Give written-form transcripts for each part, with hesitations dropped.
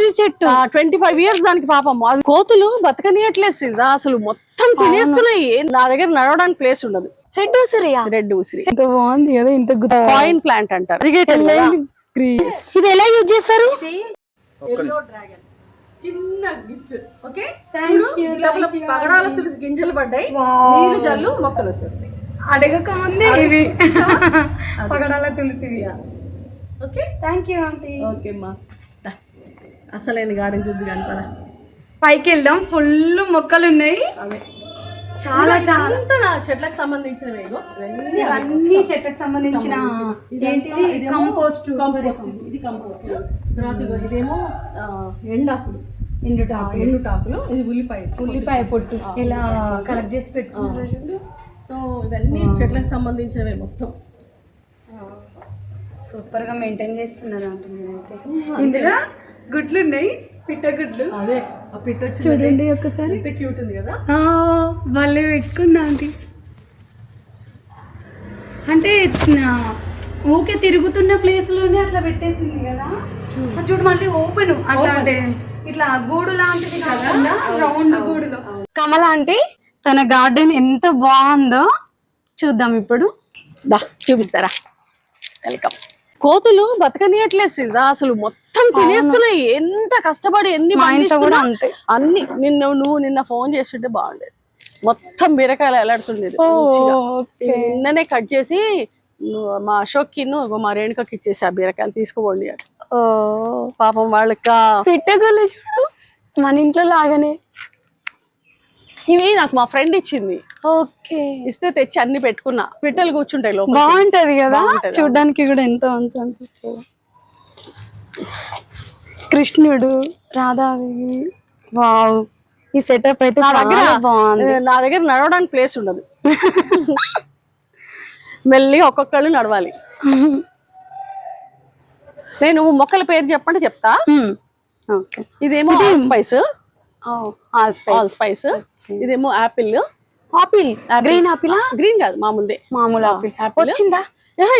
మర్రి చెట్టు 25 years దానికి పాపం. అది కోతులు బతకనియట్లేదు సీదా, అసలు మొత్తం తినేస్తున్నాయి. నా దగ్గర నడవడానికి ప్లేస్ ఉండదు. రెడ్ ఉసిరియా? రెడ్ ఉసిరి ఎంత బాగుంది కదా, ఇంత కాయిన్ ప్లాంట్ అంటారు. ఇది ఎలా యూజ్ చేస్తారు? చిన్న గిఫ్ట్. ఓకే, పగడాల తులసి గింజలు పడ్డాయి, నీళ్లు జల్లు మొక్కలు వచ్చేస్తాయి. అడగక ముందే ఇవి పగడాల తులసివి. Okay, thank you aunty. Okay అమ్మా, అసలైన గార్డెన్ చూద్దు కానీ పద. పైకి వెళ్దాం, ఫుల్ మొక్కలు ఉన్నాయి. అవే చాలా చాలా చెట్లకు సంబంధించినవి. అన్ని చెట్లకు సంబంధించిన ఏంటిది కంపోస్ట్. ఇది కంపోస్ట్. తర్వాత ఇదేమో ఎండాకులు, ఎండుటాకులు. ఇది ఉల్లిపాయ పొట్టు ఇలా కలెక్ట్ చేసి పెట్టుకుంటారు. సో ఇవన్నీ చెట్లకు సంబంధించినవి మొత్తం. సూపర్ గా మెయింటైన్ చేస్తున్నారు అంటే. ఇందులో గుడ్లు ఉన్నాయి, పిట్ట గుడ్లు. అదే ఆ పిట్ట చూడండి ఒక్కసారి, ఎంత క్యూట్ ఉంది కదా. భలే పెట్టుకుందా ఆంటీ. అంటే ఊకే తిరుగుతున్న ప్లేస్ లోనే అట్లా పెట్టేసింది కదా. చూడు మళ్ళీ ఓపెన్ అట్లా, అంటే ఇట్లా గూడు లాంటిది కాకుండా రౌండ్ గూడులో. కమల ఆంటీ తన గార్డెన్ ఎంత బాగుందో చూద్దాం ఇప్పుడు. చూపిస్తారా? వెల్కమ్. కోతులు బతకనియట్లేదు సీదా, అసలు మొత్తం తినేస్తున్నాయి. ఎంత కష్టపడి ఎన్ని అంతే అన్ని. నిన్న ఫోన్ చేస్తుంటే బాగుండేది. మొత్తం బీరకాయలు ఎలాడుతుండేది. నిన్ననే కట్ చేసి మా అశోక్కి మా రేణుకకి ఇచ్చేసి ఆ బీరకాయలు తీసుకుపోండి అని. పాపం వాళ్ళకి పెట్టగల చూడు మన ఇంట్లో లాగానే. ఇవి నాకు మా ఫ్రెండ్ ఇచ్చింది. ఓకే, ఇస్తే తెచ్చి అన్ని పెట్టుకున్నా. పిట్టలు కూర్చుంటాయి లోపల. బాగుంటది కదా చూడ్డానికి కూడా, ఎంతో అనిపిస్తుంది. కృష్ణుడు, రాధాదేవి. వావ్, ఈ సెటప్ అయితే బాగుంది. నా దగ్గర నడవడానికి ప్లేస్ ఉండదు. మెల్లి ఒక్కొక్కళ్ళు నడవాలి. నేను మొక్కల పేరు చెప్పండి చెప్తా. ఇదేమో స్పైస్, ఆల్ స్పైస్. ఇదేమో యాపిల్. Green apple? గ్రీన్ కాదు, మామూలు ఆపిల్. వచ్చిందా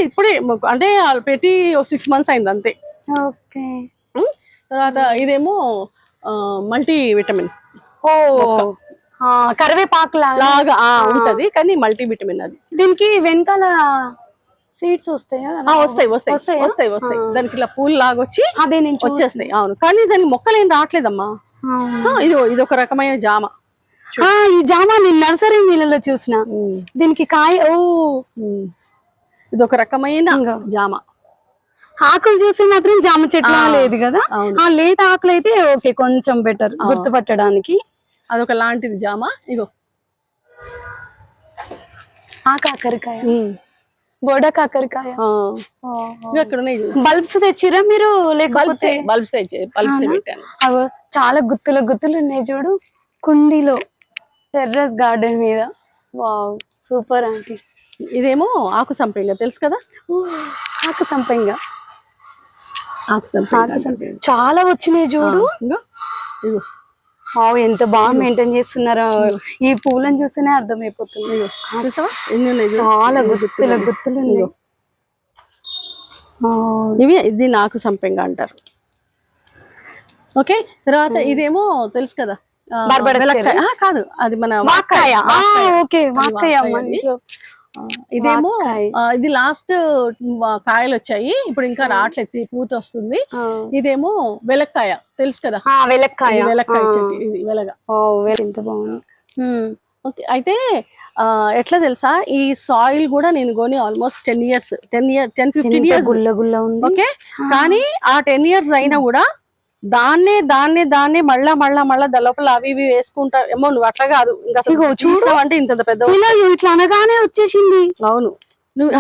ఇప్పుడే, అంటే పెట్టి 6 months అయింది అంతే. ఓకే. తర్వాత ఇదేమో మల్టీ విటమిన్. కరివేపాకు లాగా ఉంటది, కానీ మల్టీ విటమిన్ అది. దీనికి వెనకాల సీడ్స్ వస్తాయా? వస్తాయి. దానికి ఇలా పూలు లాగా వచ్చి అదే నేను వచ్చేస్తాయి. అవును, కానీ దానికి మొక్కలు ఏం రావట్లేదమ్మా. సో ఇది ఒక రకమైన జామ. ఈ జామ నేను నర్సరీ నీళ్ళలో చూసిన. దీనికి కాయ, ఇది ఒక రకమైన జామ. ఆకులు చూసి మాత్రం జామ చెట్టు లేదు కదా. లేత ఆకులు అయితే ఓకే, కొంచెం బెటర్ గుర్తుపట్టడానికి. అదొక లాంటిది జామ. ఇగో ఆ కాకరకాయ, బోడ కాకరకాయ. అక్కడ ఉన్నాయి. బల్బ్స్ తెచ్చిరా మీరు? లేకపోతే బల్బ్స్ పెట్టాను. అవి చాలా గుత్తులు ఉన్నాయి చూడు కుండీలో, టెర్రస్ గార్డెన్ మీద. Wow, super aunty. ఇదేమో ఆకు సంపెంగ, తెలుసు కదా. ఆకు సంపెంగ చాలా వచ్చినాయి చూడు. ఇగో ఎంత బాగా మెయింటైన్ చేస్తున్నారో. ఈ పూలను చూస్తేనే అర్థమైపోతుంది. చాలా గుత్తులు ఇది నాకు సంపెంగ అంటారు. ఓకే, తర్వాత ఇదేమో తెలుసు కదా, కాదు అది మన వాక్కాయ. ఇదేమో ఇది లాస్ట్ కాయలు వచ్చాయి, ఇప్పుడు ఇంకా రావట్లేదు, పూత వస్తుంది. ఇదేమో వెలక్కాయ, తెలుసు కదా. వెలక్కాయ చెట్టు, ఇది వెలగ. ఎంత బాగుంది. ఓకే, అయితే ఎట్లా తెలుసా, ఈ సాయిల్ కూడా నేను కొని ఆల్మోస్ట్ 10-15 years. ఓకే, కానీ ఆ 10 years అయినా కూడా దాన్నే మళ్ళా లోపల అవి ఇవి వేసుకుంటా. ఏమో నువ్వు అట్లా కాదు, ఇంకా చూసావంటే ఇంత పెద్ద ఇట్లా అనగానే వచ్చేసింది. అవును, నువ్వు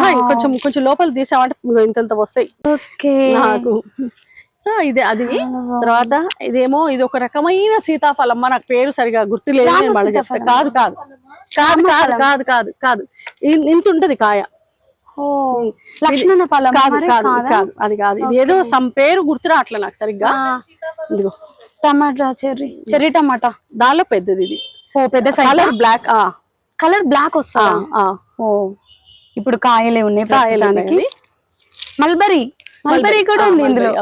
కొంచెం లోపల తీసావంటే ఇంత వస్తాయి నాకు. సో ఇది అది. తర్వాత ఇదేమో ఇది ఒక రకమైన సీతాఫలం. నాకు పేరు సరిగా గుర్తులేదు, నేను మళ్ళీ చెప్తా. కాదు, ఇంత ఉంటది కాయ. లక్ష్మణ ఫలం కాదు, అది కాదు. ఇది ఏదో సమ్ పేరు గుర్తురా అట్లా నాకు సరిగ్గా. ఇదిగో టమాటా, చెర్రీ టమాటా. దానిలో పెద్దది ఇది. పెద్ద కలర్ బ్లాక్ వస్తా. ఇప్పుడు కాయలే ఉన్నాయి ప్రస్తుతానికి. మల్బరీ కూడా ఉంది ఇందులో.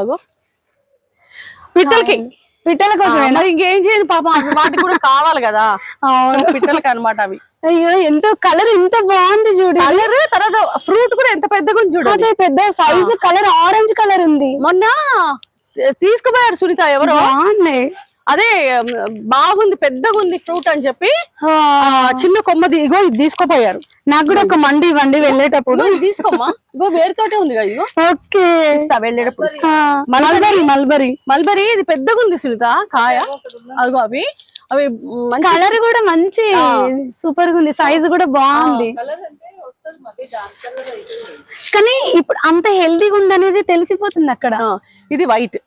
పిట్టల కోసం మరి ఇంకేం చేయను పాపం వాటికి కూడా కావాలి కదా. పిట్టలకి అనమాట అవి. అయ్యో ఎంతో కలర్ ఎంత బాగుంది చూడు. కలర్ తర్వాత ఫ్రూట్ కూడా ఎంత పెద్దగా ఉంది చూడు. అదే పెద్ద సైజు కలర్ ఆరెంజ్ కలర్ ఉంది. మొన్న తీసుకుపోయారు సునీత ఎవరో. బాగున్నాయి. అదే బాగుంది పెద్దగా ఉంది ఫ్రూట్ అని చెప్పి చిన్న కొమ్మది ఇగో ఇది తీసుకుపోయారు. నాకు కూడా ఒక మండి ఇవ్వండి వెళ్ళేటప్పుడు. తీసుకోమ్మా ఇగో వేరుతోటే ఉంది కదా ఇగో. ఓకే ఇస్తా వెళ్ళేటప్పుడు. మల్బరీ ఇది పెద్దగా ఉంది సునీత కాయ. అదిగో అవి అవి కలర్ కూడా మంచి సూపర్ గా ఉంది. సైజ్ కూడా బాగుంది. కానీ ఇప్పుడు అంత హెల్దీగా ఉంది అనేది తెలిసిపోతుంది అక్కడ. ఇది వైట్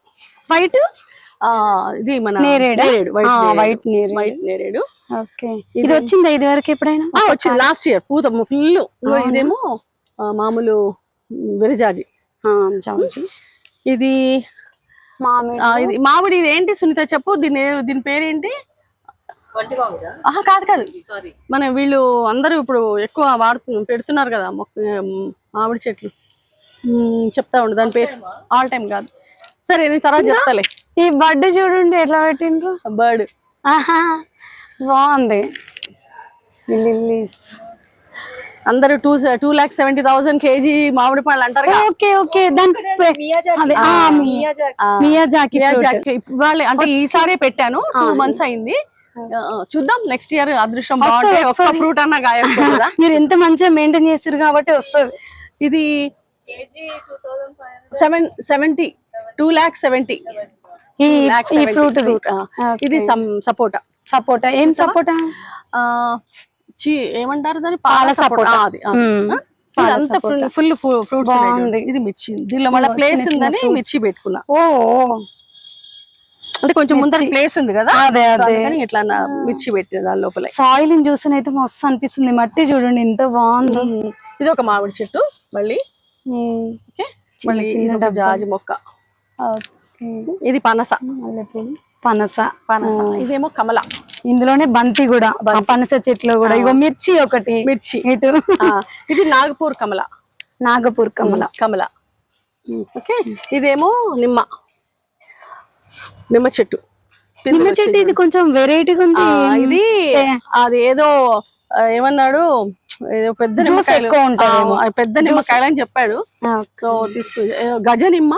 ఇది మన నేరేడు. వైట్ నేరేడు. ఓకే ఇది వచ్చిందా ఇది వరకు ఎప్పుడైనా? వచ్చింది లాస్ట్ ఇయర్ పూత ఫుల్. ఇదేమో మామూలు విరజాజి. ఇది ఇది మామిడి. ఇది ఏంటి సునీత చెప్పు దీని పేరేంటి? కాదు మన వీళ్ళు అందరూ ఇప్పుడు ఎక్కువ పెడుతున్నారు కదా మామిడి చెట్లు. చెప్తా ఉండు దాని పేరు. ఆల్ టైమ్ కాదు సరే నేను తర్వాత చెప్తాలే. ఈ బర్డ్ చూడండి ఎట్లా పెట్టిండ్రు. బర్డ్ బాగుంది. అందరూ 2,70,000 kg మామిడి పళ్ళు అంటారు. ఓకే మియాజాకి వాళ్ళు అంటే ఈసారి పెట్టాను 2 months అయింది. చూద్దాం నెక్స్ట్ ఇయర్ అదృష్టం బాగుంటే ఒక్క ఫ్రూట్ అన్న గాయం కదా. మీరు ఎంత మంచిగా మెయింటైన్ చేస్తారు కాబట్టి వస్తుంది. ఇది 2,70,000 ఈ ఫ్రూట్. ఇది సపోటా. ఏం సపోటా? ఏమంటారు దాన్ని? పాల సపోటా. అంతా ఫుల్ ఫ్రూట్స్. ఇది మిర్చి. దీనిలో మళ్ళీ ప్లేస్ ఉందని మిర్చి పెట్టుకున్నా. అంటే కొంచెం ముందర ప్లేస్ ఉంది కదా ఇట్లా మిర్చి పెట్టిన దాని లోపల. సాయిల్ చూసిన అయితే మస్తు అనిపిస్తుంది. మట్టి చూడండి ఎంత బాగుంది. ఇది ఒక మామిడి చెట్టు. మళ్ళీ జాజి మొక్క. ఇది పనస. ఇదేమో కమల. ఇందులోనే బంతి కూడా పనస చెట్లు కూడా. ఇగో మిర్చి ఒకటి. ఇటు ఇది నాగపూర్ కమల. ఓకే ఇదేమో నిమ్మ చెట్టు. ఇది కొంచెం వెరైటీగా ఉంది. ఇది అది ఏదో ఏమన్నాడు పెద్ద నిమ్మకాయలు పెద్ద నిమ్మకాయలు అని చెప్పాడు. సో తీసుకు గజనిమ్మ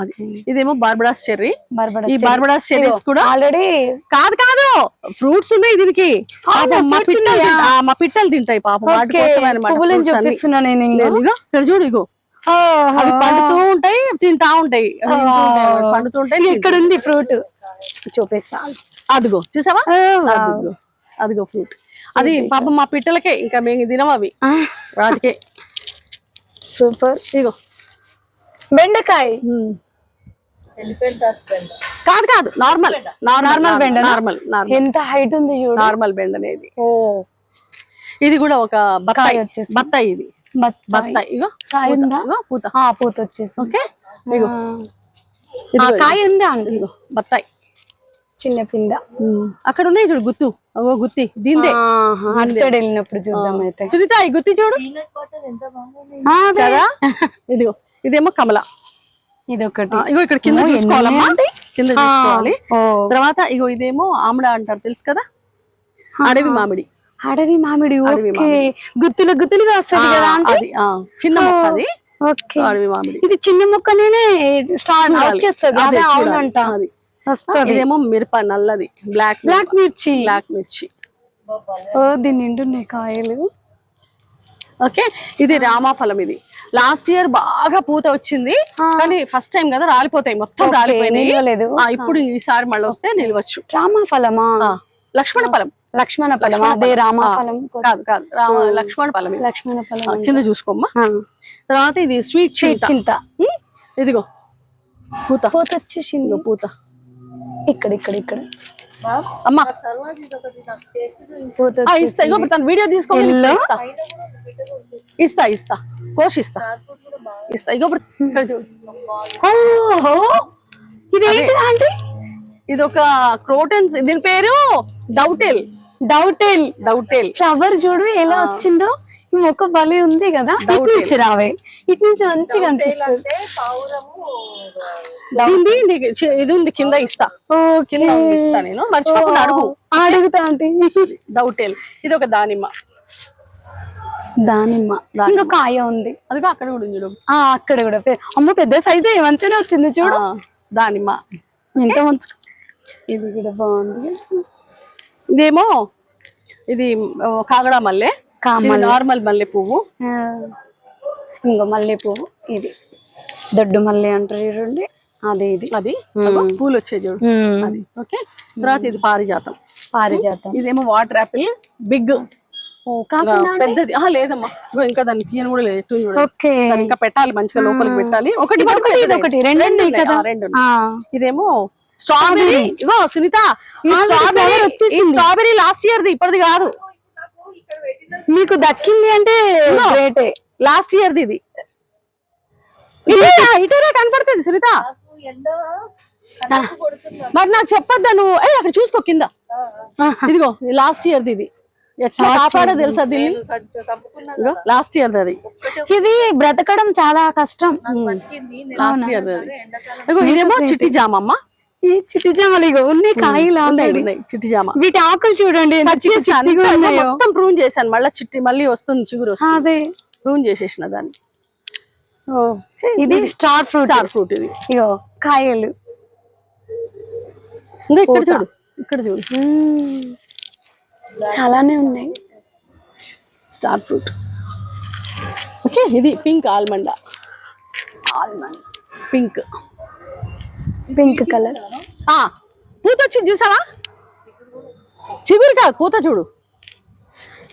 అది. ఇదేమో బార్బడాస్ చెర్రీ. ఈ బార్బడాస్ చెర్రీస్ కూడా ఆల్రెడీ కాదు ఫ్రూట్స్ ఉన్నాయి దీనికి. మా పిట్టలు తింటాయి పాపం. చూడు ఇగో అవి పండుతూ ఉంటాయి తింటా ఉంటాయి. పండుతుంటాయి. ఇక్కడ ఉంది ఫ్రూట్ చూపిస్తా. అదిగో చూసావా? అదిగో ఫ్రూట్. అది పాపం మా పిట్టలకే. ఇంకా మేము తినం అవి వాటికే. సూపర్. ఇగో బెండకాయ. కాదు నార్మల్ బెండ. ఎంత హైట్ ఉంది చూడు. నార్మల్ బెండ అనేది. ఇది కూడా ఒక బత్తాయి. ఇది బత్తాయి. ఇగో పూత వచ్చేసి. ఓకే కాయ ఉందా అండి? ఇగో బత్తాయి చిన్న పింద. అక్కడ ఉన్నాయి చూడు గుత్తు. గుత్తి దీందే. సైడ్ వెళ్ళినప్పుడు చూద్దాం అయితే. సునీత ఈ గుత్తి చూడు కదా. ఇదిగో ఇదేమో కమల. ఇది ఒకటి. ఇగో ఇక్కడ కింద చూసుకోవాలమ్మా. కింద చూసుకోవాలి. తర్వాత ఇగో ఇదేమో ఆమ్డ అంటారు తెలుసు కదా. అడవి మామిడి. గుత్తులుగా వస్తుంది కదా. అది చిన్న మొక్క. అది అడవి మామిడి. ఇది చిన్న మొక్కనే స్టార్ట్ వచ్చేస్తుంది. అవునంట. ఇదేమో మిరప నల్లది. బ్లాక్ మిర్చి. దీని నిండున్నాయి కాయలు. ఓకే ఇది రామాఫలం. ఇది లాస్ట్ ఇయర్ బాగా పూత వచ్చింది కానీ ఫస్ట్ టైం కదా రాలిపోతాయి. మొత్తం రాలిపోయినాయి. ఇప్పుడు ఈసారి మళ్ళీ వస్తే నిలవచ్చు. రామాఫలమా? లక్ష్మణ ఫలం. అదే రామాఫలం కాదు లక్ష్మణ ఫలం. కింద చూసుకోమ్మా. తర్వాత ఇది స్వీట్ చింత. ఇదిగో పూత వచ్చేసింది. పూత ఇక్కడ అమ్మా ఇస్తా. ఇగో తను వీడియో తీసుకోవాలి. ఇస్తా కోషిస్తా. ఇగో ఇక్కడ చూడు. ఇది ఒక క్రోటన్స్. దీని పేరు డౌటెల్. ఫ్లవర్ చూడు ఎలా వచ్చిందో. మొక్క భలే ఉంది కదా, ఇటు నుంచి రావే, ఇటు నుంచి మంచిగా అనిపిస్తుంది. ఇది ఉంది కింద ఇస్తా, కింద ఇస్తా నేను, మర్చిపోకుండా అడుగు. అడుగుతా అంటే డౌటేల్. ఇది ఒక దానిమ్మ. దానిమ్మ ఇంకా కాయ ఉంది, అదిగో అక్కడ కూడా ఉంది చూడు. అక్కడ కూడా అమ్మ పెద్ద సైజు మంచిగా వచ్చింది చూడు. దానిమ్మ ఎంత మంచి, ఇది కూడా బాగుంది. ఇదేమో ఇది కాగడా మల్లె, నార్మల్ మల్లె పువ్వు. ఇంకో మల్లె పువ్వు, ఇది దొడ్డు మల్లె అంటారు చూడండి, అదే ఇది. అది పూలు వచ్చే చూడు అది. ఓకే, తర్వాత ఇది పారిజాతం. ఇదేమో వాటర్ యాపిల్, బిగ్ పెద్దది. లేదమ్మా, ఇంకా దాన్ని తీయని కూడా లేదు. ఇంకా పెట్టాలి, మంచిగా లోపలికి పెట్టాలి. ఒకటి రెండు. ఇదేమో స్ట్రాబెరీ. ఇగో సునీత, స్ట్రాబెరీ లాస్ట్ ఇయర్ ది, ఇప్పటిది కాదు. మీకు దక్కింది అంటే లాస్ట్ ఇయర్ ది. ఇది ఇటుగా కనపడుతుంది సునీత, మరి నాకు చెప్పొద్దా నువ్వు. అక్కడ చూసుకో కింద, ఇదిగో లాస్ట్ ఇయర్ ది. ఇది ఎట్లా కాపాడో తెలుసా దీన్ని, లాస్ట్ ఇయర్ అది. ఇది బ్రతకడం చాలా కష్టం, లాస్ట్ ఇయర్ అది. ఇదేమో చిట్టి జామ అమ్మ. ఈ చిట్టి జామలు ఇగో ఉన్నాయి, కాయలు ఉన్నాయి. చిట్టి జామ, వీటి ఆకులు చూడండి మొత్తం ప్రూన్ చేశాను. మళ్ళీ వస్తుంది చిగురు వస్తుంది. అదే ప్రూన్ చేసేసిన దాన్ని. ఇది స్టార్ ఫ్రూట్. ఇది ఇగో కాయలు. ఇంకా ఇక్కడ చూడు, ఇక్కడ చూడు, చాలానే ఉన్నాయి. Star fruit. ఓకే, ఇది పింక్ ఆల్మండ్. Pink colour. పూత వచ్చింది చూసావా, చిగురు కాదు పూత చూడు.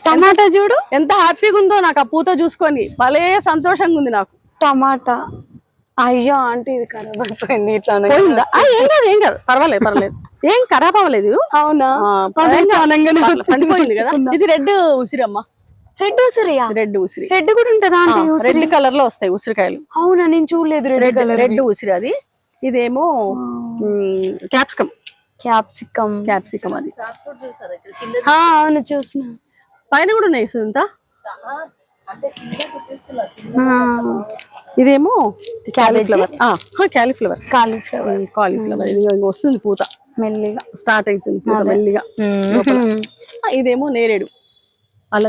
టమాటా చూడు ఎంత హ్యాపీగా ఉందో నాకు ఆ పూత చూసుకొని, భలే సంతోషంగా ఉంది నాకు. టమాటా. అయ్యో ఆంటీ ఇది ఖరాబ్ అయిపోయింది. ఇట్లా ఏం కాదు, పర్వాలేదు, ఏం ఖరాబ్ అవ్వలేదు. అవునా, పండిపోయింది కదా. ఇది రెడ్ ఉసిరమ్మ. రెడ్ ఉసిరియా? రెడ్ ఉసిరి. రెడ్ కూడా ఉంటుందా? రెడ్ కలర్ లో వస్తాయి ఉసిరికాయలు. అవునా, నేను చూడలేదు. రెడ్ ఉసిరి అది. ఇదేమో క్యాప్సికమ్ అది. అవును చూసిన, పైన కూడా ఉన్నాయి సుంత. ఇదేమో కాలీఫ్లవర్. ఇది వస్తుంది పూత, మెల్లిగా స్టార్ట్ అవుతుంది పూత మెల్లిగా. ఇదేమో నేరేడు. అలా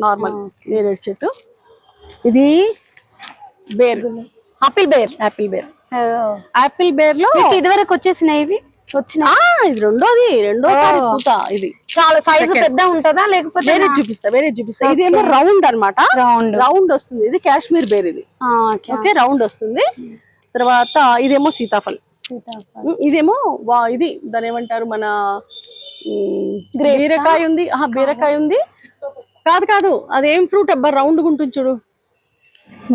నార్మల్ నేరేడు చెట్టు. ఇది బేర్, యాపిల్ బేర్ లో ఇదివరకు వచ్చేసినాయి. ఇవి ఇది రెండోసారి పూత. ఇది చాలా సైజు పెద్ద ఉంటుందా, లేకపోతే వేరే చూపిస్తా. ఇదేమో రౌండ్ అన్నమాట, రౌండ్ వస్తుంది. ఇది కాశ్మీర్ బేర్. ఇది ఓకే, రౌండ్ వస్తుంది. తర్వాత ఇదేమో సీతాఫల్. ఇదేమో ఇది దాని ఏమంటారు, మన బీరకాయ ఉంది. బీరకాయ ఉంది. కాదు, అదేం ఫ్రూట్ అబ్బా, రౌండ్ ఉంటుంది చూడు.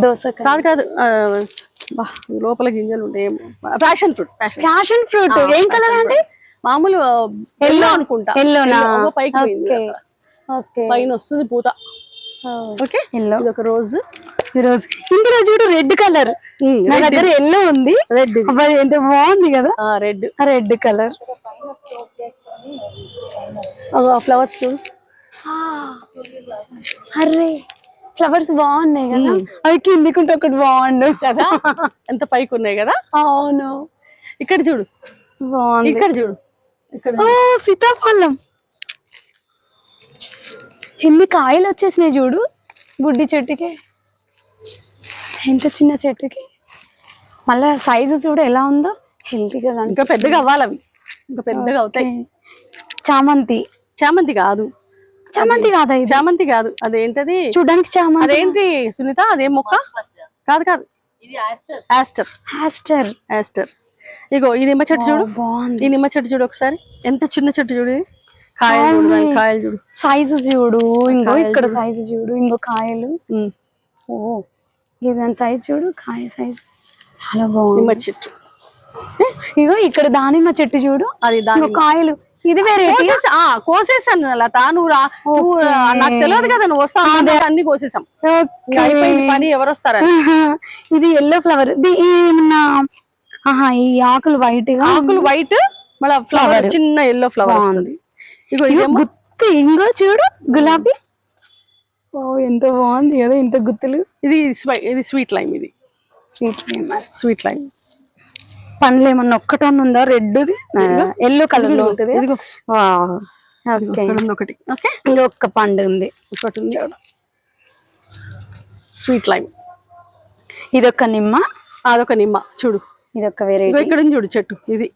దోసకాయ కాదు, లోపల గింజలు ఉంటాయి. Passion fruit. ఏం కలర్ అంటే? మామూలు ఎల్లో అనుకుంటా. పైకి పోయింది, పైన వస్తుంది పూత. ఓకే, ఇది ఒక రోజు. ఇందులో చూడు రెడ్ కలర్. నా దగ్గర ఎల్లో ఉంది, రెడ్. ఎంత బాగుంది కదా, రెడ్ కలర్. ఫ్లవర్స్ చూడు. అరే ఫ్లవర్స్ బాగున్నాయి కదా, అవి కిందికుంటే ఒకటి బాగుండు కదా. ఎంత పైకి ఉన్నాయి కదా. అవును, ఇక్కడ చూడు, బాగుంది. ఇక్కడ చూడు, ఇక్కడ సీతాఫలం. ఎన్ని కాయలు వచ్చేసినాయి చూడు, బుడ్డి చెట్టుకి, ఎంత చిన్న చెట్టుకి. మళ్ళా సైజు చూడు ఎలా ఉందో, హెల్తీగా. ఇంకా పెద్దగా అవ్వాలి అవి, ఇంకా పెద్దగా అవుతాయి. చామంతి కాదు, చామంతి కాదు. అదేంటది చూడడానికి చామంతి. అదేంటి సునీత, అదేం మొక్క? కాదు, ఇది ఆస్టర్. ఇగో ఈ నిమ్మ చెట్టు చూడు, బాగుంది. ఈ నిమ్మ చెట్టు చూడు ఒకసారి, ఎంత చిన్న చెట్టు చూడు. కాయలు చూడు, సైజు చూడు. ఇంకో ఇక్కడ సైజు చూడు, ఇంకో కాయలు. దాని సైజు చూడు, కాయ సైజు చాలా బాగుంది. నిమ్మ చెట్టు. ఇగో ఇక్కడ దానిమ్మ చెట్టు చూడు, అది కాయలు. ఇది వేరే కోసేసాను లత. నువ్వు నాకు తెలియదు కదా, నువ్వు వస్తా అన్ని కోసేసాం. పని ఎవరు వస్తారా? ఇది ఎల్లో ఫ్లవర్. ఈ ఆకులు వైట్ గా, వైట్, మళ్ళీ ఫ్లవర్ చిన్న ఎల్లో ఫ్లవర్ ఉంది. ఇంకో చూడు గులాబీ. ఎంత బాగుంది కదా, ఇంత గుత్తులు. ఇది స్వీట్ లైమ్, ఇది స్వీట్ లైమ్. పండ్లు ఏమన్నా ఒక్కటన్నా ఉందా? రెడ్ ఎల్లో కలర్ లో ఉంటుంది. ఒకటి ఓకే, ఇంకొక పండు ఉంది, ఒకటి ఉంది స్వీట్ లైమ్. ఇదొక నిమ్మ, అదొక నిమ్మ చూడు, ఇదొక వెరైటీ. ఇక్కడ చూడు చెట్టు, ఇది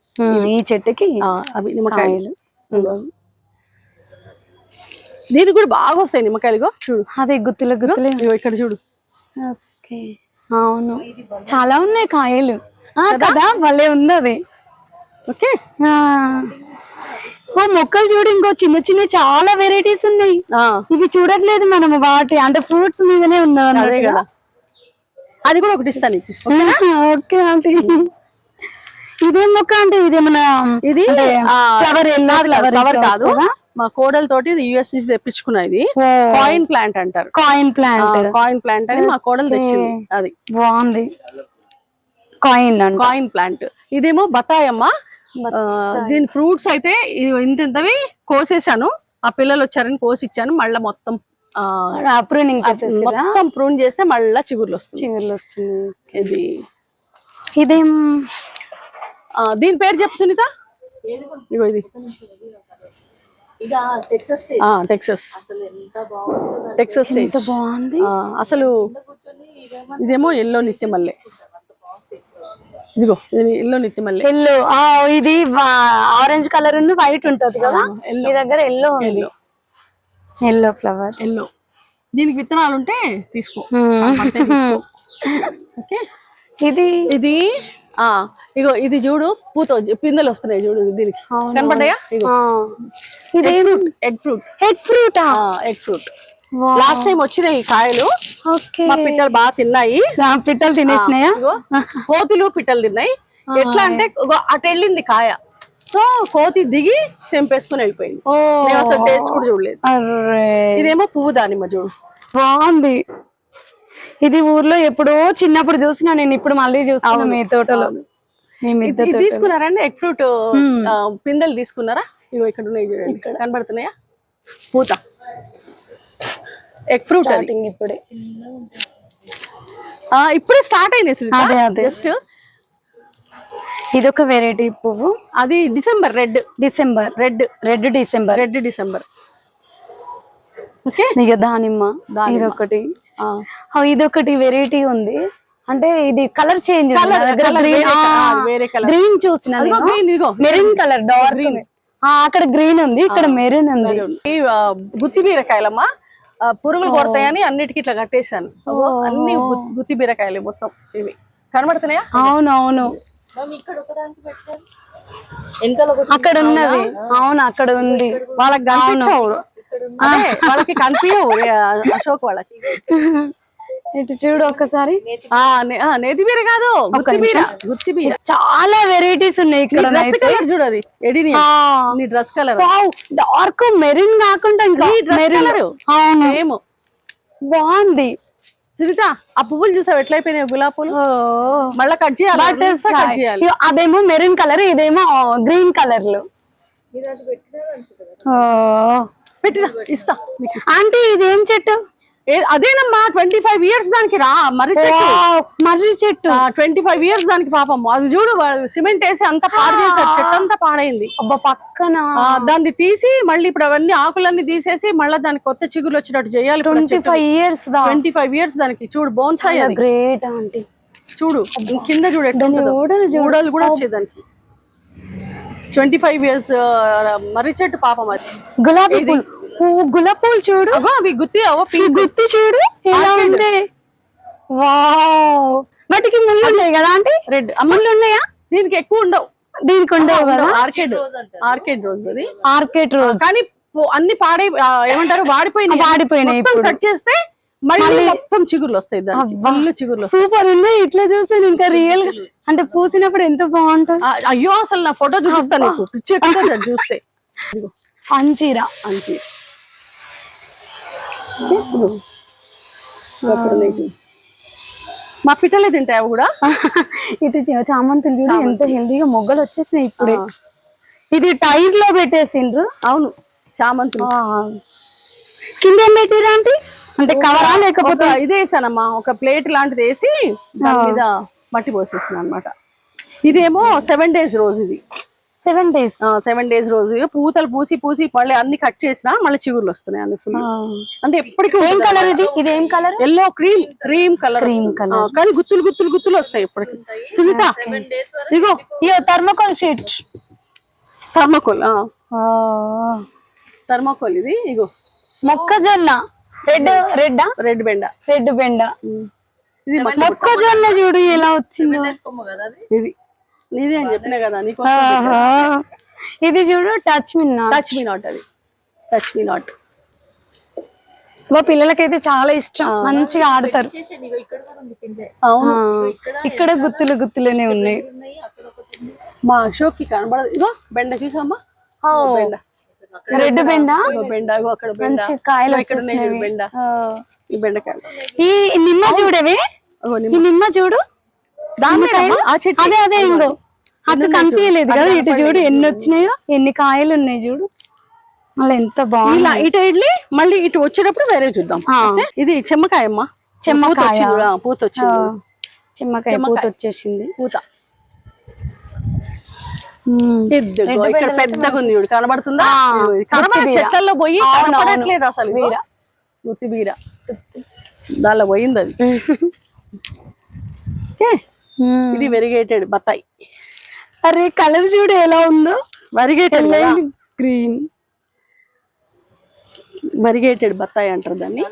ఈ చెట్టుకి అవి నిమ్మకాయలు. దీనికి కూడా బాగా వస్తాయి నిమ్మకాయలు, చూడు అదే గుత్తులు గుత్తులు. ఇక్కడ చూడు. ఓకే, అవును చాలా ఉన్నాయి కాయలు కదా, భలే ఉంది అది. ఓకే, మొక్కలు చూడు, ఇంకో చిన్న చిన్న చాలా వెరైటీస్ ఉన్నాయి. ఇవి చూడట్లేదు మనం, వాటి అంటే ఫ్రూట్స్ మీదనే ఉన్నాం. అదే కదా, అది కూడా ఒకటి ఇస్తాను. ఓకే ఆంటీ, ఇదేం మొక్క అంటే ఇదేమన్నా? ఇది ఫ్లవర్ కాదు, మా కోడలు తోటి ఇది యుఎస్ నుంచి తెప్పించుకున్నా. ఇది కాయిన్ ప్లాంట్ అంటారు. కాయిన్ ప్లాంట్ అని మా కోడలు తెచ్చింది. అది బాగుంది, కాయిన్ ప్లాంట్. ఇదేమో బతాయమ్మ. దీని ఫ్రూట్స్ అయితే ఇంతవి కోసేసాను, ఆ పిల్లలు వచ్చారని కోసి ఇచ్చాను. మళ్ళీ మొత్తం మొత్తం ప్రూన్ చేస్తే మళ్ళీ చిగుర్లు వస్తుంది. ఇదేం దీని పేరు చెప్పు సునీత. ఇగో ఇది టెక్సస్ బాగుంది అసలు. ఇదేమో ఎల్లో నిత్య మల్లె. ఇదిగో ఎల్లో నిత్య మల్లె. ఎల్లో, ఇది ఆరెంజ్ కలర్ ఉంది, వైట్ ఉంటది కదా. మీ దగ్గర ఎల్లో ఉంది, ఎల్లో ఫ్లవర్. ఎల్లో, దీనికి విత్తనాలు ఉంటే తీసుకో. ఓకే, ఇది ఇగో ఇది చూడు, పూత పిందెలు వస్తున్నాయి చూడు, దీనికి కనపడ్డాయా? Egg fruit. లాస్ట్ టైం వచ్చినాయి కాయలు, మా పిట్టలు బాగా తిన్నాయి. పిట్టలు తినేసినాయా? కోతులు పిట్టలు తిన్నాయి. ఎట్లా అంటే అటు వెళ్ళింది కాయ, సో కోతి దిగి తెంపేసుకుని వెళ్ళిపోయింది. నేను అసలు టేస్ట్ కూడా చూడలేదు. ఇదేమో పువ్వు దానిమ్మ చూడు, బాగుంది. ఇది ఊర్లో ఎప్పుడో చిన్నప్పుడు చూసినా నేను, ఇప్పుడు మళ్ళీ చూస్తాను మీ తోటలో. తీసుకున్నారండి ఎగ్ ఫ్రూట్ పిందెలు తీసుకున్నారా? ఇగో ఇక్కడ ఉన్నాయి చూడండి, కనబడుతున్నాయా? పూత ఎగ్ ఫ్రూట్ ఇప్పుడే స్టార్ట్ అయినాయి జస్ట్. ఇదొక వెరైటీ పువ్వు, అది డిసెంబర్ రెడ్ డిసెంబర్. ఇక దానిమ్మ ఇదొకటి వెరైటీ ఉంది. అంటే ఇది కలర్ చేంజ్, గ్రీన్ చూసిన మెరూన్ కలర్, డార్క్ గ్రీన్. అక్కడ గ్రీన్ ఉంది, ఇక్కడ మెరూన్ ఉంది. గుత్తి బీరకాయలమ్మా, పురుగులు కొడతాయని అన్నిటికీ ఇట్లా కట్టేశాను. అన్ని గుత్తి బీరకాయలు మొత్తం ఇవి కనబడుతున్నాయా? అవునవును, అక్కడ ఉన్నది. అవును, అక్కడ ఉంది. వాళ్ళకి కనిపించవు, వాళ్ళకి కనిపించవు అశోక్ వాళ్ళకి. ఇటు చూడు ఒక్కసారి. నేతి బీర కాదు, గుత్తి బీర. చాలా వెరైటీస్ ఉన్నాయి ఇక్కడ. చూడు, అది ఎడిని డ్రెస్ కలర్, డార్క్ మెరూన్ కాకుండా బాగుంది. సునీత, ఆ పువ్వులు చూసావు ఎట్లా అయిపోయినాయి? గులాబీ పూలు మళ్ళీ కట్ చేయాలి. అదేమో మెరూన్ కలర్, ఇదేమో గ్రీన్ కలర్ లో పెట్టినా ఇస్తా. ఆంటీ ఇదేం చెట్టు? అదేనమ్మా 25 years దానికి రా. మర్రి చెట్టు 25 years దానికి. పాపం అది చూడు, సిమెంట్ వేసి అంతా పాడు చేశారు, చెట్టు అంతా పాడైంది. పక్కన దాన్ని తీసి మళ్ళీ ఇప్పుడు అవన్నీ ఆకులన్నీ తీసేసి మళ్ళీ దానికి కొత్త చిగురు వచ్చేటట్టు చేయాలి. 25 years దానికి. చూడు బోన్స్ అయ్యాయి. గ్రేట్ ఆంటీ, చూడు కింద చూడు ఊడలు కూడా వచ్చేది దానికి. 25 years మర్రి చెట్టు పాపం. అది గులాబీ పూలు చూడు, అవి గుత్తి గుత్తి చూడు ఎలా ఉంది. వాటికి ముళ్ళు ఉన్నాయి కదా ఆంటీ? రెడ్ ముళ్ళు ఉన్నాయా? దీనికి ఎక్కువ ఉండవు. దీనికి ఉండవు కదా. ఆర్కేడ్ రోజ్ అది, ఆర్కేడ్ రోజ్. కానీ అన్ని పాడై ఏమంటారు, వాడిపోయినాయి. కట్ చేస్తే మళ్ళీ మొత్తం చిగుర్లు వస్తాయి, ఫుల్ చిగుర్లు. సూపర్ ఉంది. ఇట్లా చూస్తే ఇంకా రియల్ గా అంటే పూసినప్పుడు ఎంత బాగుంటుంది. అయ్యో అసలు నా ఫోటో చూపిస్తాను నీకు చూస్తే. అంజీరా మా పిట్టలే తింటాయి అవి కూడా. ఇది చామంతులు చూడు ఎంత హెల్దీగా మొగ్గలు వచ్చేసినాయి ఇప్పుడే. ఇది టైర్ లో పెట్టేసిండ్రు. అవును, చామంతులు. కింద ఏం పెట్టిరా ఆంటీ? అంటే కవరా లేకపోతే ఇది వేసానమ్మా, ఒక ప్లేట్ లాంటిది వేసి దాని మీద మట్టి పోసేసిన అనమాట. ఇదేమో 7 days రోజు. ఇది 7 days 7 days రోజు. పూతలు పూసి మళ్ళీ అన్ని కట్ చేసినా మళ్ళీ చిగుర్లు వస్తున్నాయి అన్ని ఫుల్. అంటే ఎప్పటికీ ఏం కలర్ ఇది? ఇది ఏం కలర్? Yellow cream colour. కానీ గుత్తులు వస్తాయి ఎప్పటికి. సునీత ఇగో థర్మోకోల్ షీట్. థర్మోకోల్ ఇది. ఇగో మొక్కజొన్న రెడ్ బెండ. ఇది మొక్కజొన్న చూడు ఎలా వచ్చిందో. ఇది నీది అని చెప్పినా కదా నీకు. ఇది చూడు టచ్ మీ నాట్. అది టచ్ మీ నాట్. మా పిల్లలకైతే చాలా ఇష్టం, మంచిగా ఆడతారు. ఇక్కడ గుత్తులునే ఉన్నాయి. మా అశోక్ కి కనబడదు. ఇగో బెండ చూసామ్మా, బెండ రెడ్ బెండ. అక్కడ మంచి కాయలు బెండ. ఈ బెండకాయలు. ఈ నిమ్మ చూడవే, ఈ నిమ్మ చూడు. అదే ఇంకో అటు కనిపించలేదు కదా, ఇటు చూడు ఎన్ని వచ్చినాయో, ఎన్ని కాయలు ఉన్నాయి చూడు. మళ్ళీ ఎంత బాగుంది. ఇటు వెళ్ళి మళ్ళీ ఇటు వచ్చేటప్పుడు వేరే చూద్దాం. ఇది చెమ్మకాయ అమ్మా. చెమ్మకాయ పూత వచ్చింది. చెమ్మకాయ పూత వచ్చేసింది. పూత ఇక్కడ పెద్దగా ఉంది చూడు, కనబడుతుందా? చెట్లలో పోయి కనబడట్లేదు అసలు. గుత్తి బీర దానిలో పోయింది అది. ఇది వెరిగేటెడ్ బత్తాయి. అరే కలర్ చూడు ఎలా ఉందో. వెరిగేటెడ్ గ్రీన్ వెరిగేటెడ్ బత్తాయి అంటారు దాన్ని.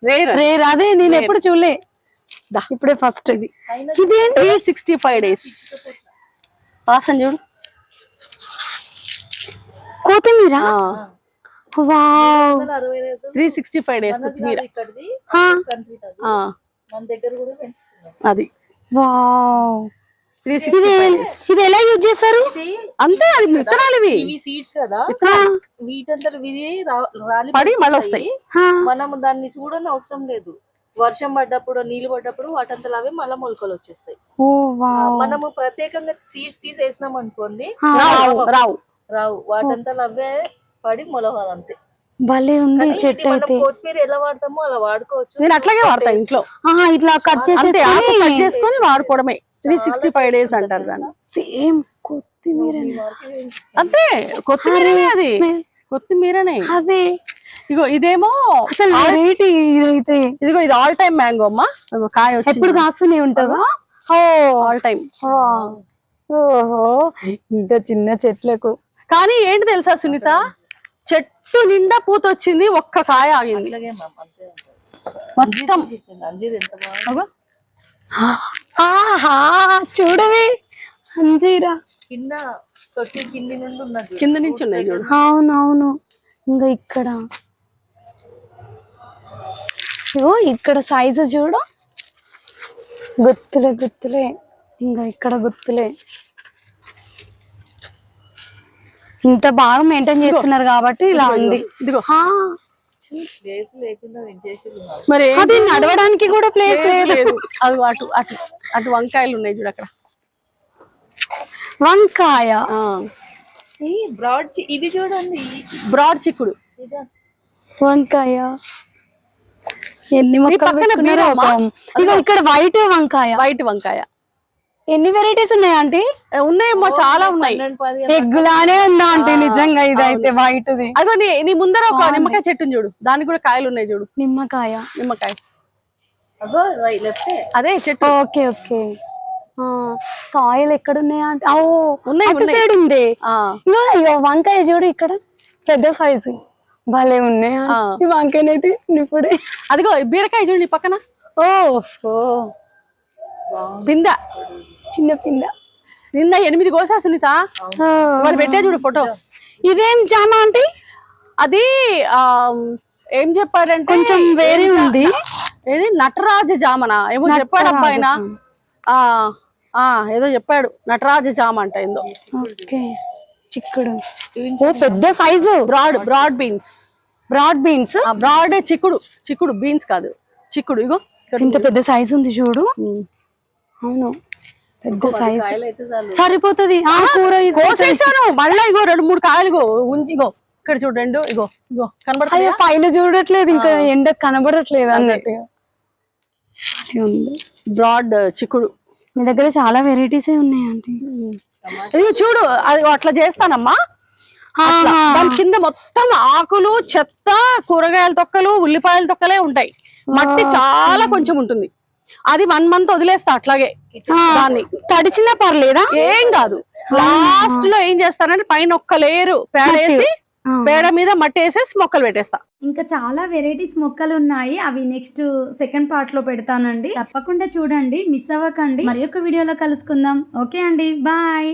రేర్. అదే నేను ఎప్పుడు చూడలే, ఇప్పుడే ఫస్ట్. ఇది ఇదేంటి 65 days వాసన చూడు. కొత్తిమీర. వావ్ 365 days కొత్తిమీర. అది వావ్. ఇది ఎలా యూజ్ చేస్తారు? అంతే, అది విత్తనాలు. ఇవి సీడ్స్ కదా, వీటంతా పడి మళ్ళీ వస్తాయి. మనం దాన్ని చూడని అవసరం లేదు. వర్షం పడ్డప్పుడు, నీళ్లు పడ్డప్పుడు వాటంతా అవే మళ్ళీ మొలకలు వచ్చేస్తాయి. మనము ప్రత్యేకంగా సీడ్స్ తీసేసినాం అనుకోండి, రావు. వాటంతా అవే పడి మొలవాలి అంతే. భలే ఉంది చెట్టు. కొత్తిమీర ఎలా వాడతామో అలా వాడుకోవచ్చు. నేను అట్లాగే వాడతా ఇంట్లో. ఇట్లా కట్ చేసుకొని వాడుకోవడమే. 365 days అంటారు దాన్ని. సేమ్ కొత్తిమీర అంతే, కొత్తిమీరనే అది. కొత్తిమీరనే అదే. ఇగో ఇదేమో ఇదైతే ఇదిగో ఇది ఆల్ టైమ్ మ్యాంగో అమ్మా. కాయ ఎప్పుడు కాస్తూనే ఉంటుందా? All time. ఓహో, ఇంత చిన్న చెట్లకు. కానీ ఏంటి తెలుసా సునీత, చెట్టు నిండా పూత వచ్చింది, ఒక్క కాయ ఆగింది మొత్తం. చూడవే అంజీరా కింద నుంచి ఉన్నాయి చూడు. అవునవును. ఇంకా ఇక్కడ సైజు చూడు, గుత్తులే. ఇంకా ఇక్కడ గుత్తులే. ఇంత బాగా మెయింటైన్ చేస్తున్నారు కాబట్టి ఇలా ఉంది. ఇదిగో మరి అది నడవడానికి కూడా ప్లేస్ లేదు. అది అటు వంకాయలు ఉన్నాయి చూడు అక్కడ. వంకాయ. ఇది చూడండి, బ్రాడ్ చిక్కుడు. వంకాయ ఎన్ని మొక్కలు పెట్టుకున్నారో. ఇక్కడ వైట్ వంకాయ. ఎన్ని వెరైటీస్ ఉన్నాయి ఆంటీ? ఉన్నాయమ్మా, చాలా ఉన్నాయి. ఎగ్గులానే ఉందా ఆంటీ? నిజంగా ఇదైతే వైట్ ది. అదో నీ ముందర ఒక నిమ్మకాయ చెట్టుని చూడు, దానికి కూడా కాయలు ఉన్నాయి చూడు. నిమ్మకాయ. అదే చెట్టు. ఓకే. కాయలు ఎక్కడ ఉన్నాయా అంటే? సైడ్ ఉంది. వంకాయ చూడు, ఇక్కడ పెద్ద సైజు. భలే ఉన్నాయి ఈ వంకాయనైతే. ఇప్పుడే అదిగో బీరకాయ చూడు నీ పక్కన. ఓహో, పింద, చిన్న పింద. నిన్న 8 కోసా సునీత. వాళ్ళు పెట్టే చూడు ఫోటో. ఇదేం జామ అంటే? అది ఏం చెప్పారంటే కొంచెం వేరే ఉంది. ఏది నటరాజ జామనా ఏమో చెప్పాడు అబ్బాయినా. ఏదో చెప్పాడు, నటరాజ జామ అంట ఏందో. చిక్కుడు పెద్ద సైజు. Broad beans. బ్రాడ్ చిక్కుడు బీన్స్ కాదు, చిక్కుడు. ఇగో ఇంత పెద్ద సైజు ఉంది చూడు. అవును, పెద్ద సైజు సరిపోతుంది. కూర కోసేసాను మళ్ళా. ఇగో 2-3 కాయలు ఉంచిగో ఇక్కడ చూడండి, ఇగో ఇగో అయ్యో కనబడుతుంది. పైన చూడట్లేదు, ఇంకా ఎండ కనబడట్లేదు అన్నట్టుగా ఉంది. బ్రాడ్ చిక్కుడు. మీ దగ్గర చాలా వెరైటీస్ ఉన్నాయి ఆంటీ. ఇది చూడు, అది అట్లా చేస్తానమ్మా. అట్లా. దాని కింద మొత్తం ఆకులు, చెత్త, కూరగాయల తొక్కలు, ఉల్లిపాయల తొక్కలే ఉంటాయి. మట్టి చాలా కొంచెం ఉంటుంది. అది 1 month వదిలేస్తా అట్లాగే. దాన్ని తడిచినా పర్లేదా? ఏం కాదు. లాస్ట్ లో ఏం చేస్తానంటే పైన ఒక్క లేయరు పేడ వేసి, పేడ మీద మట్టి వేసేసి మొక్కలు పెట్టేస్తా. ఇంకా చాలా వెరైటీస్ మొక్కలు ఉన్నాయి, అవి నెక్స్ట్ సెకండ్ పార్ట్ లో పెడతానండి. తప్పకుండా చూడండి, మిస్ అవ్వకండి. మరి ఒక వీడియోలో కలుసుకుందాం. ఓకే అండి, బాయ్.